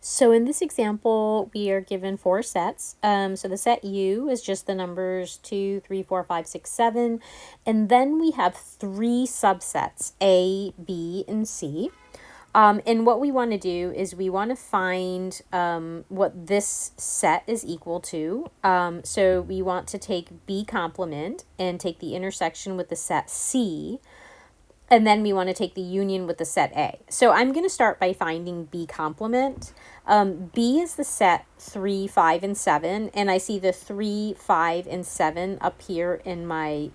So in this example, we are given four sets. So the set U is just the numbers 2, 3, 4, 5, 6, 7. And then we have three subsets, A, B, and C. And what we want to do is we want to find what this set is equal to. So we want to take B complement and take the intersection with the set C. And then we want to take the union with the set A. So I'm going to start by finding B complement. B is the set 3, 5, and 7, and I see the 3, 5, and 7 up here in my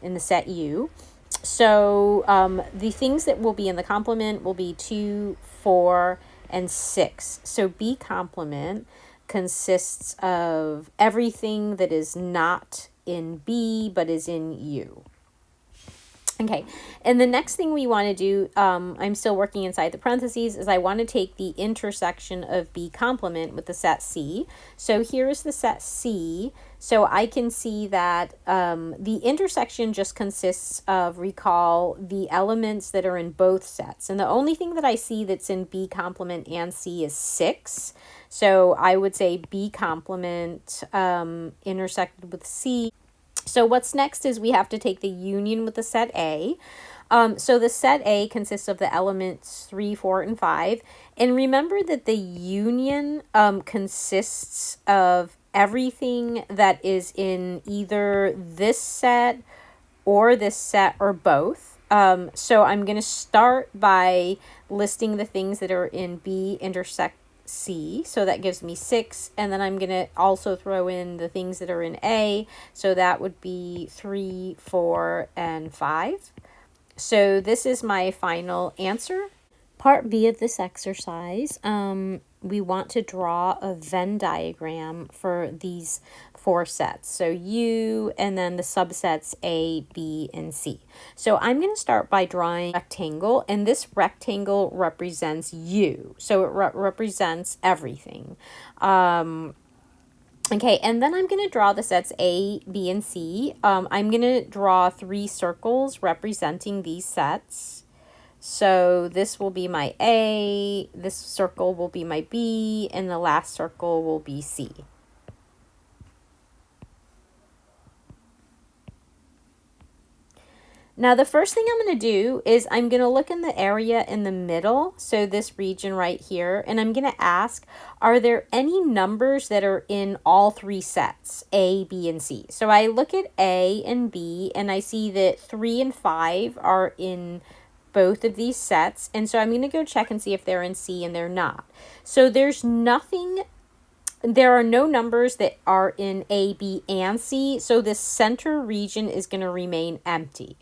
in the set U. So the things that will be in the complement will be 2, 4, and 6. So B complement consists of everything that is not in B but is in U. Okay, and the next thing we want to do, I'm still working inside the parentheses, is I want to take the intersection of B complement with the set C. So here's the set C. So I can see that the intersection just consists of, recall, the elements that are in both sets. And the only thing that I see that's in B complement and C is 6. So I would say B complement intersected with C. So what's next is we have to take the union with the set A. So the set A consists of the elements 3, 4, and 5. And remember that the union consists of everything that is in either this set or both. So I'm going to start by listing the things that are in B intersect C, so that gives me 6, and then I'm going to also throw in the things that are in A, so that would be 3, 4, and 5. So this is my final answer. Part B of this exercise, we want to draw a Venn diagram for these four sets. So U and then the subsets A, B, and C. So I'm going to start by drawing a rectangle, and this rectangle represents U. So it represents everything. Okay, and then I'm going to draw the sets A, B, and C. I'm going to draw 3 circles representing these sets. So this will be my A, this circle will be my B, and the last circle will be C. Now the first thing I'm going to do is I'm going to look in the area in the middle, so this region right here, and I'm going to ask, are there any numbers that are in all 3 sets, A, B, and C? So I look at A and B, and I see that 3 and 5 are in both of these sets, and so I'm going to go check and see if they're in C, and they're not. So there are no numbers that are in A, B, and C, so this center region is going to remain empty.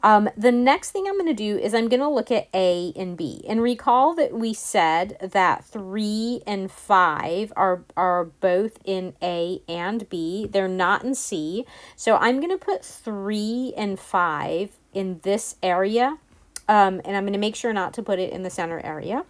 The next thing I'm going to do is I'm going to look at A and B. And recall that we said that 3 and 5 are both in A and B. They're not in C. So I'm going to put 3 and 5 in this area. And I'm going to make sure not to put it in the center area.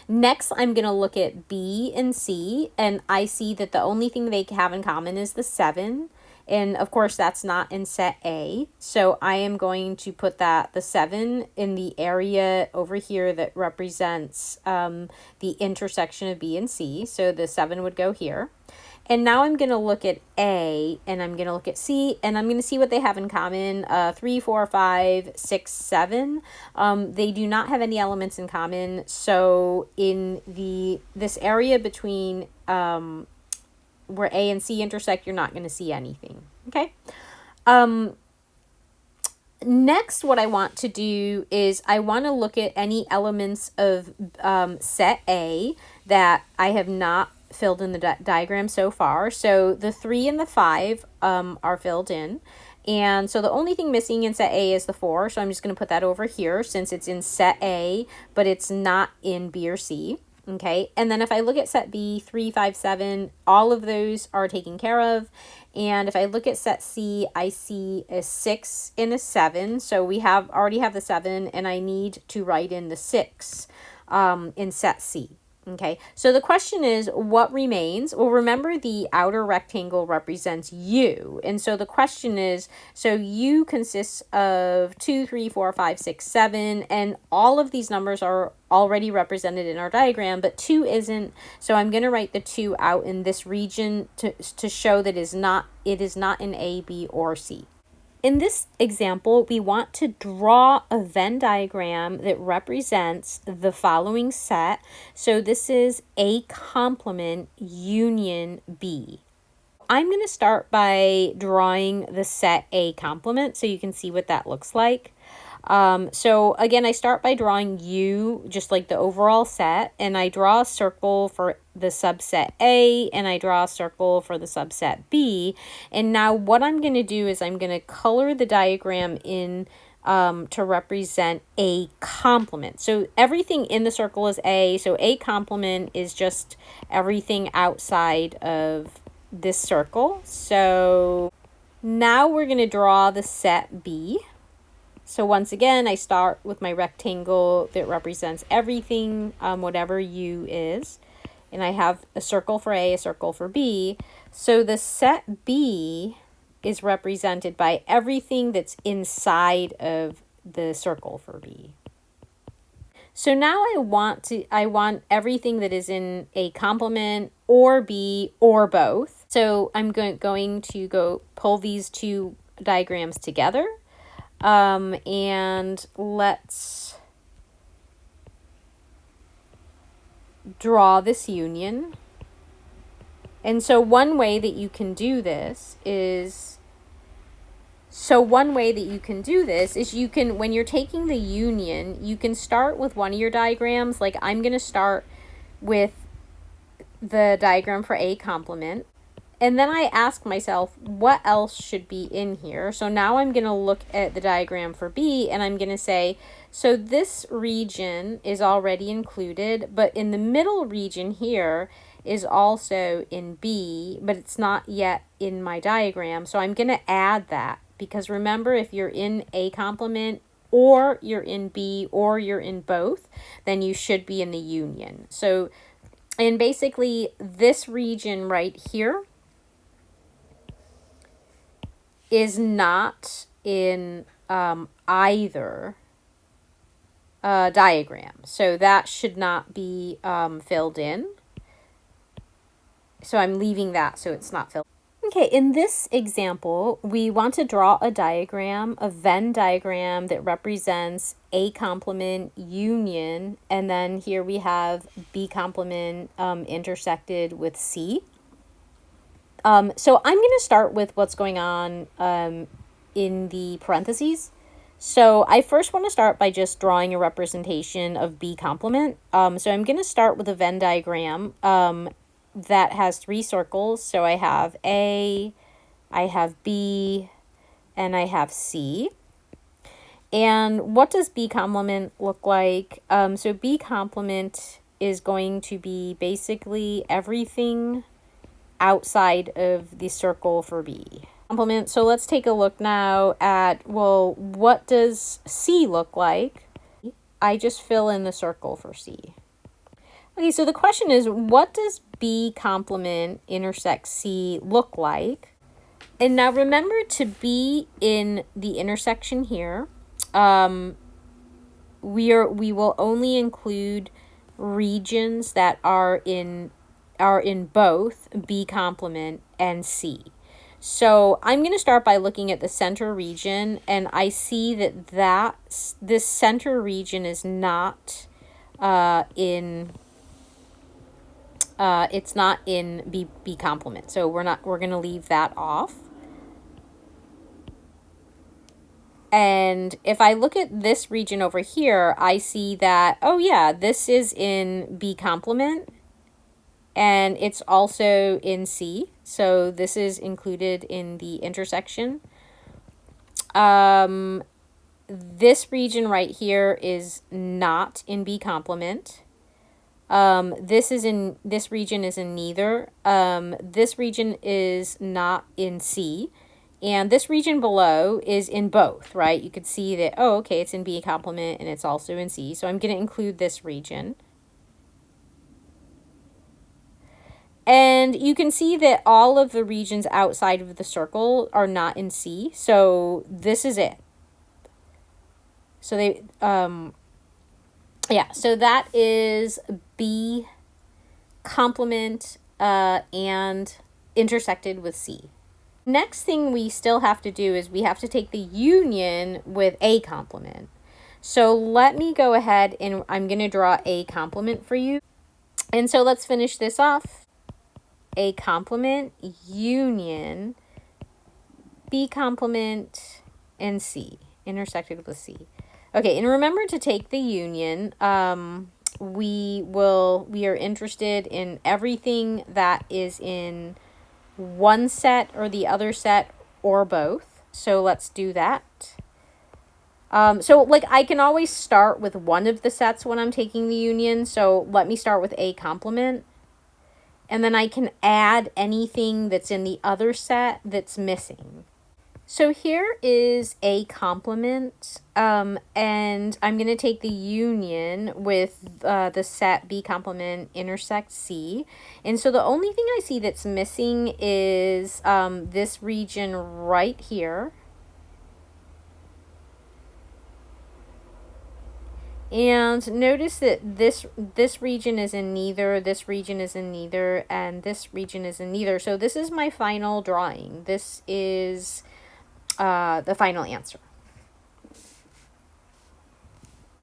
Next, I'm going to look at B and C, and I see that the only thing they have in common is the 7. And of course, that's not in set A. So I am going to put the 7 in the area over here that represents the intersection of B and C. So the 7 would go here. And now I'm going to look at A, and I'm going to look at C, and I'm going to see what they have in common. 3, 4, 5, 6, 7. They do not have any elements in common. So in this area between where A and C intersect, you're not going to see anything. Okay. Next, what I want to do is I want to look at any elements of set A that I have not filled in the diagram so far. So the 3 and the 5 are filled in. And so the only thing missing in set A is the 4. So I'm just going to put that over here since it's in set A, but it's not in B or C. Okay, and then if I look at set B, 3, 5, 7, all of those are taken care of. And if I look at set C, I see a 6 and a 7. So we already have the 7, and I need to write in the 6 in set C. Okay, so the question is, what remains? Well, remember the outer rectangle represents U. And so the question is, so U consists of 2, 3, 4, 5, 6, 7, and all of these numbers are already represented in our diagram, but 2 isn't. So I'm going to write the 2 out in this region to show that it is not in A, B, or C. In this example, we want to draw a Venn diagram that represents the following set. So this is A complement union B. I'm going to start by drawing the set A complement so you can see what that looks like. So again, I start by drawing U, just like the overall set, and I draw a circle for the subset A, and I draw a circle for the subset B. And now what I'm going to do is I'm going to color the diagram in to represent A complement. So everything in the circle is A, so A complement is just everything outside of this circle. So now we're going to draw the set B. So once again, I start with my rectangle that represents everything, whatever U is. And I have a circle for A, a circle for B. So the set B is represented by everything that's inside of the circle for B. So now I want everything that is in A complement or B or both. So I'm going to go pull these two diagrams together. And let's draw this union. And so one way that you can do this is, you can, when you're taking the union, you can start with one of your diagrams. Like I'm going to start with the diagram for A complement. And then I ask myself, what else should be in here? So now I'm going to look at the diagram for B, and I'm going to say, so this region is already included, but in the middle region here is also in B, but it's not yet in my diagram. So I'm going to add that, because remember, if you're in A complement or you're in B or you're in both, then you should be in the union. So, and basically this region right here is not in either diagram. So that should not be filled in. So I'm leaving that so it's not filled. Okay, in this example, we want to draw a diagram, a Venn diagram that represents A complement union, and then here we have B complement intersected with C. So I'm going to start with what's going on in the parentheses. So I first want to start by just drawing a representation of B complement. So I'm going to start with a Venn diagram that has 3 circles. So I have A, I have B, and I have C. And what does B complement look like? So B complement is going to be basically everything outside of the circle for B. Complement. So let's take a look now at, well, what does C look like? I just fill in the circle for C. Okay, so the question is, what does B complement intersect C look like? And now remember to be in the intersection here. We will only include regions that are in both B complement and C. So I'm going to start by looking at the center region, and I see that this center region is not it's not in B complement. So we're going to leave that off. And if I look at this region over here, I see that, oh yeah, this is in B complement, and it's also in C. So this is included in the intersection. This region right here is not in B complement. This region is in neither. This region is not in C. And this region below is in both, right? You could see that, oh, okay, it's in B complement and it's also in C. So I'm going to include this region. And you can see that all of the regions outside of the circle are not in C. So this is it. So they, yeah, so that is B complement and intersected with C. Next thing we still have to do is we have to take the union with A complement. So let me go ahead and I'm going to draw A complement for you. And so let's finish this off. A complement, union, B complement, and C, intersected with C. Okay, and remember to take the union. We are interested in everything that is in one set or the other set or both. So let's do that. So like I can always start with one of the sets when I'm taking the union. So let me start with A complement. And then I can add anything that's in the other set that's missing. So here is A complement, and I'm going to take the union with the set B complement intersect C. And so the only thing I see that's missing is this region right here. And notice that this region is in neither, this region is in neither, and this region is in neither. So this is my final drawing. This is the final answer.